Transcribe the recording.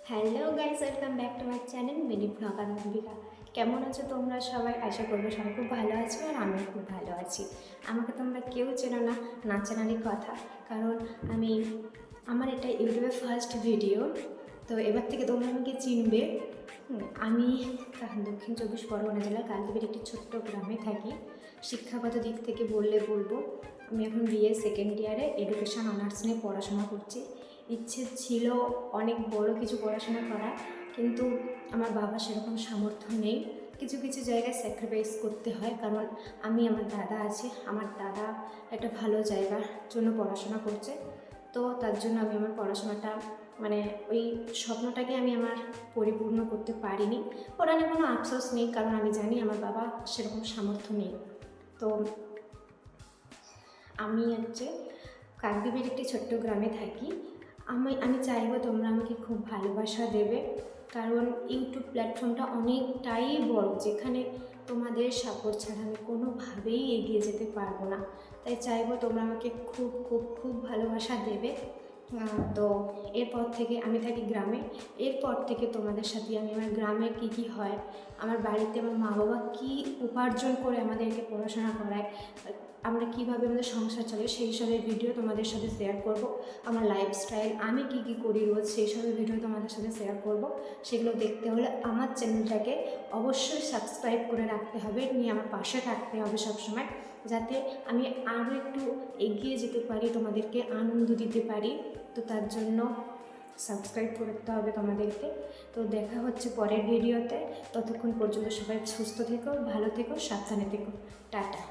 Hello guys, welcome back to my channel mini blogger Ambika. কেমন আছো তোমরা সবাই? আশা করবো সবাই খুব ভালো আছো আর আমিও খুব ভালো আছি। আমাকে তোমরা কেউ চেনো না, না চেনারই কথা, কারণ আমার এটা ইউটিউবে ফার্স্ট ভিডিও। তো এবার থেকে তোমরা আমাকে চিনবে। আমি দক্ষিণ চব্বিশ পরগনা জেলার কালদিঘির একটি ছোট্ট গ্রামে থাকি। শিক্ষাগত দিক থেকে বলবো আমি এখন বিএ সেকেন্ড ইয়ারে এডুকেশন অনার্স নিয়ে পড়াশোনা করছি। ইচ্ছে ছিল অনেক বড় কিছু পড়াশোনা করা, কিন্তু আমার বাবা সেরকম সামর্থ্য নেই। কিছু কিছু জায়গায় স্যাক্রিফাইস করতে হয়, কারণ আমার দাদা আছে, আমার দাদা একটা ভালো জায়গার জন্য পড়াশোনা করছে। তো তার জন্য আমি আমার পড়াশোনাটা ওই স্বপ্নটাকে আমি আমার পরিপূর্ণ করতে পারিনি। ওরা নিয়ে কোনো আফসোস নেই, কারণ আমি জানি আমার বাবা সেরকম সামর্থ্য নেই। তো আমি কাকদ্বীপের একটি ছোট্ট গ্রামে থাকি। আমি চাইবো তোমরা আমাকে খুব ভালোবাসা দেবে, কারণ ইউটিউব প্ল্যাটফর্মটা অনেকটাই বড়, যেখানে তোমাদের সাপোর্ট ছাড়া আমি কোনোভাবেই এগিয়ে যেতে পারবো না। তাই চাইবো তোমরা আমাকে খুব খুব খুব ভালোবাসা দেবে। তো এরপর থেকে আমি থাকি গ্রামে। এরপর থেকে তোমাদের সাথে আমি আমার গ্রামের কী হয়, আমার বাড়িতে আমার মা বাবা কী উপার্জন করে আমাদেরকে পড়াশোনা করায়, আমরা কীভাবে আমাদের সংসার চলে সেই সবের ভিডিও তোমাদের সাথে শেয়ার করব। আমার লাইফস্টাইল, আমি কী করি রোজ, সেই সবের ভিডিও তোমাদের সাথে শেয়ার করব। সেগুলো দেখতে হলে আমার চ্যানেলটাকে অবশ্যই সাবস্ক্রাইব করে রাখতে হবে, নিয়ে আমার পাশে থাকতে হবে সবসময়, যাতে আমি আরও একটু এগিয়ে যেতে পারি, তোমাদেরকে আনন্দ দিতে পারি। তো তার জন্য সাবস্ক্রাইব করতে হবে তোমাদেরকে। তো দেখা হচ্ছে পরের ভিডিওতে। ততক্ষণ পর্যন্ত সবাই সুস্থ থেকো, ভালো থেকো, সাবধানে থেকো। টাটা।